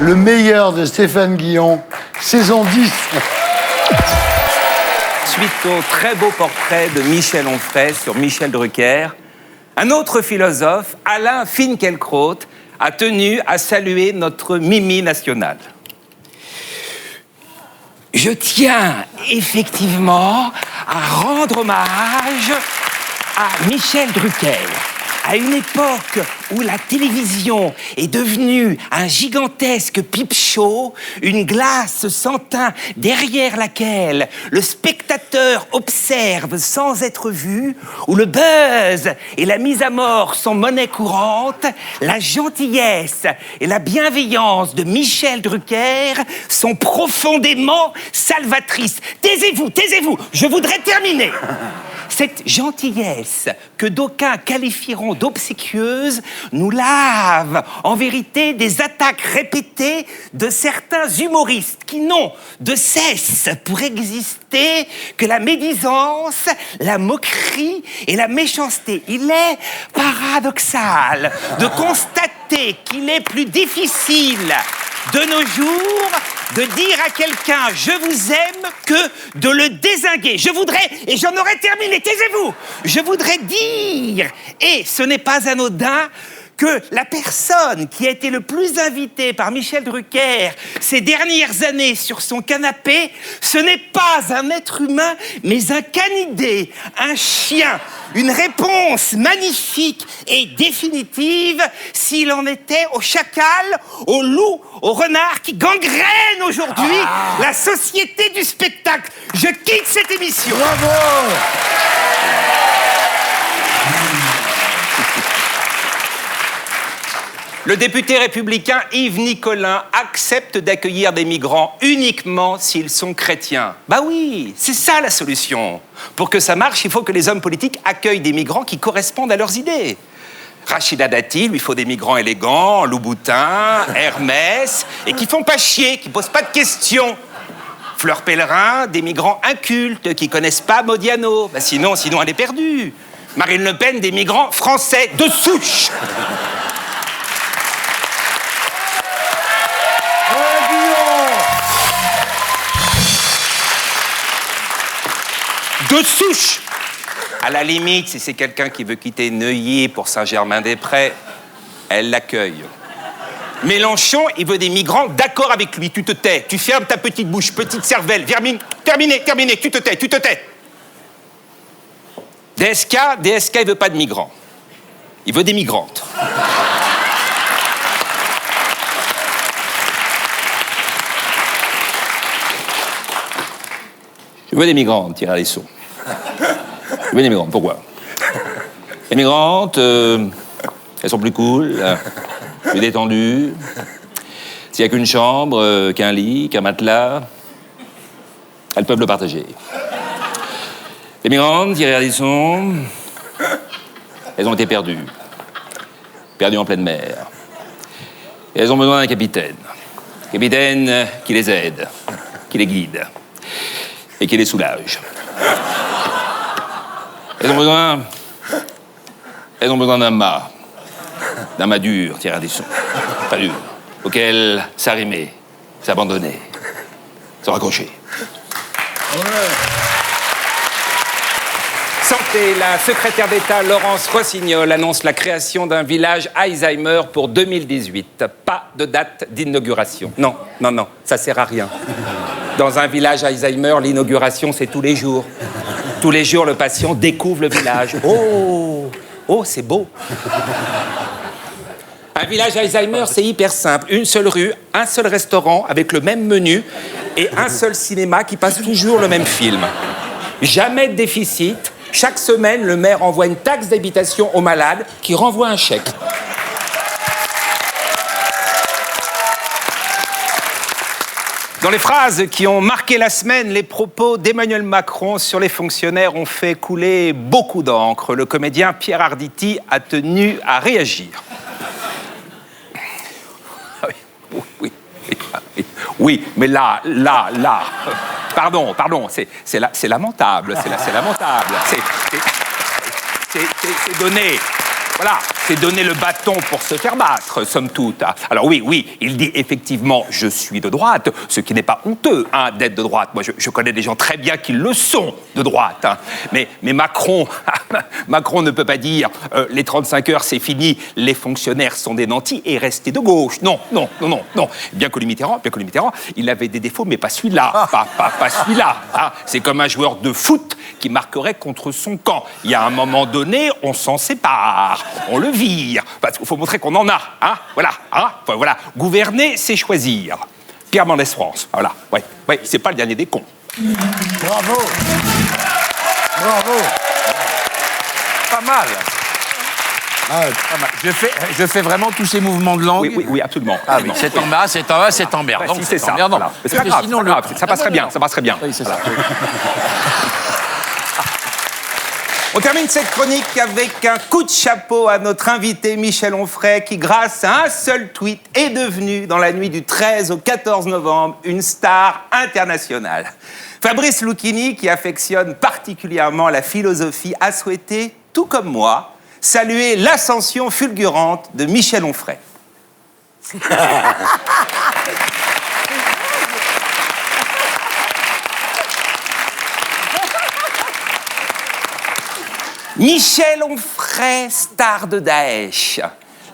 le meilleur de Stéphane Guillon, saison 10. Suite au très beau portrait de Michel Onfray sur Michel Drucker, un autre philosophe, Alain Finkielkraut, a tenu à saluer notre Mimi nationale. Je tiens effectivement à rendre hommage à Michel Drucker. À une époque où la télévision est devenue un gigantesque pipe show, une glace sans teint derrière laquelle le spectateur observe sans être vu, où le buzz et la mise à mort sont monnaie courante, la gentillesse et la bienveillance de Michel Drucker sont profondément salvatrices. Taisez-vous, je voudrais terminer. Cette gentillesse que d'aucuns qualifieront d'obséquieuse nous lave en vérité des attaques répétées de certains humoristes qui n'ont de cesse pour exister que la médisance, la moquerie et la méchanceté. Il est paradoxal de constater qu'il est plus difficile de nos jours de dire à quelqu'un « je vous aime » que de le dézinguer. Je voudrais, et j'en aurais terminé, taisez-vous, je voudrais dire, et ce n'est pas anodin, que la personne qui a été le plus invitée par Michel Drucker ces dernières années sur son canapé, ce n'est pas un être humain, mais un canidé, un chien. Une réponse magnifique et définitive s'il en était au chacal, au loup, au renard qui gangrène aujourd'hui la société du spectacle. Je quitte cette émission. Bravo! Le député républicain Yves Nicolin accepte d'accueillir des migrants uniquement s'ils sont chrétiens. Bah oui, c'est ça la solution. Pour que ça marche, il faut que les hommes politiques accueillent des migrants qui correspondent à leurs idées. Rachida Dati, lui faut des migrants élégants, Louboutin, Hermès, et qui font pas chier, qui posent pas de questions. Fleur Pellerin, des migrants incultes qui connaissent pas Modiano. Bah sinon elle est perdue. Marine Le Pen, des migrants français de souche. De souche. À la limite, si c'est quelqu'un qui veut quitter Neuilly pour Saint-Germain-des-Prés, elle l'accueille. Mélenchon, il veut des migrants d'accord avec lui. Tu te tais, tu fermes ta petite bouche, petite cervelle. Vermine, terminé, tu te tais. DSK, il veut pas de migrants. Il veut des migrantes. Je veux des migrantes, Thierry Alisson. Je veux des migrantes, pourquoi? Les migrantes, elles sont plus cool, plus détendues. S'il n'y a qu'une chambre, qu'un lit, qu'un matelas, elles peuvent le partager. Les migrantes, Thierry Alisson, elles ont été perdues. Perdues en pleine mer. Et elles ont besoin d'un capitaine. Capitaine qui les aide, qui les guide et qui les soulage. Elles ont besoin d'un mât dur, Thierry Ardisson, pas dur, auquel s'arrimer, s'abandonner, se raccrocher. Ouais. Santé, la secrétaire d'État Laurence Rossignol annonce la création d'un village Alzheimer pour 2018. Pas de date d'inauguration. Non, ça sert à rien. Dans un village Alzheimer, l'inauguration, c'est tous les jours. Tous les jours, le patient découvre le village. Oh, c'est beau. Un village Alzheimer, c'est hyper simple. Une seule rue, un seul restaurant avec le même menu et un seul cinéma qui passe toujours le même film. Jamais de déficit. Chaque semaine, le maire envoie une taxe d'habitation aux malades qui renvoie un chèque. Dans les phrases qui ont marqué la semaine, les propos d'Emmanuel Macron sur les fonctionnaires ont fait couler beaucoup d'encre. Le comédien Pierre Arditi a tenu à réagir. Oui, mais là. Pardon, c'est lamentable, c'est lamentable. C'est donné. Voilà, c'est donner le bâton pour se faire battre, somme toute. Alors oui, il dit effectivement « je suis de droite », ce qui n'est pas honteux d'être de droite. Moi, je connais des gens très bien qui le sont de droite. Mais Macron, Macron ne peut pas dire les 35 heures, c'est fini, les fonctionnaires sont des nantis et rester de gauche. Non. Bien que Mitterrand, il avait des défauts, mais pas celui-là. Pas celui-là. C'est comme un joueur de foot qui marquerait contre son camp. Il y a un moment donné, on s'en sépare. On le vire. Parce qu'il faut montrer qu'on en a. Voilà. Gouverner, c'est choisir. Pierre Mendès France. Voilà. Ouais, c'est pas le dernier des cons. Bravo. Pas mal. Je fais vraiment tous ces mouvements de langue. Oui, absolument. Ah oui, c'est en bas, c'est en bas, c'est emmerdant. Si, c'est ça. Emmerdant. Voilà. C'est pas grave, sinon, ça passerait bien. Oui, c'est ça. On termine cette chronique avec un coup de chapeau à notre invité Michel Onfray qui, grâce à un seul tweet, est devenu, dans la nuit du 13 au 14 novembre, une star internationale. Fabrice Lucchini, qui affectionne particulièrement la philosophie, a souhaité, tout comme moi, saluer l'ascension fulgurante de Michel Onfray. Michel Onfray, star de Daesh.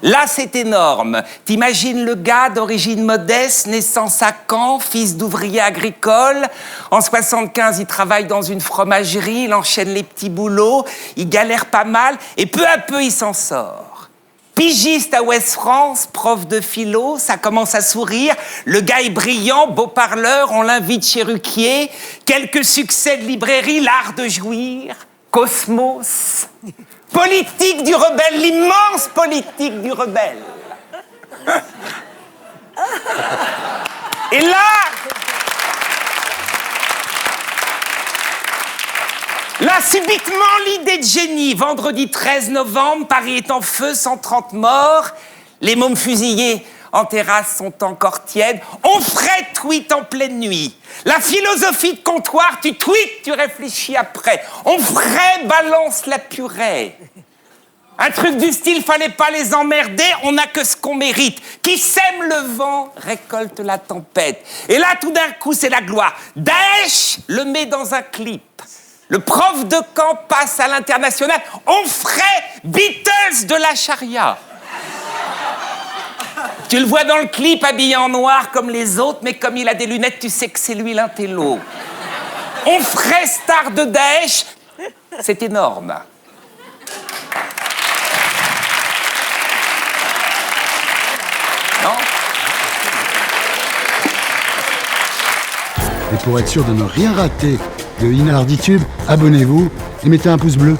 Là, c'est énorme. T'imagines le gars d'origine modeste, naissance à Caen, fils d'ouvrier agricole. En 75, il travaille dans une fromagerie, il enchaîne les petits boulots, il galère pas mal, et peu à peu, il s'en sort. Pigiste à Ouest France, prof de philo, ça commence à sourire. Le gars est brillant, beau parleur, on l'invite chez Ruquier. Quelques succès de librairie, l'art de jouir. Cosmos, politique du rebelle, l'immense politique du rebelle. Et là, subitement, l'idée de génie. Vendredi 13 novembre, Paris est en feu, 130 morts. Les mômes fusillés en terrasse sont encore tièdes. Onfray tweet en pleine nuit. La philosophie de comptoir, tu tweets, tu réfléchis après. Onfray balance la purée. Un truc du style, fallait pas les emmerder, on n'a que ce qu'on mérite. Qui sème le vent, récolte la tempête. Et là, tout d'un coup, c'est la gloire. Daesh le met dans un clip. Le prof de camp passe à l'international. Onfray, Beatles de la charia. Tu le vois dans le clip habillé en noir comme les autres, mais comme il a des lunettes, tu sais que c'est lui l'intello. Onfray, star de Daesh, c'est énorme. Non ? Et pour être sûr de ne rien rater de Inarditube, abonnez-vous et mettez un pouce bleu.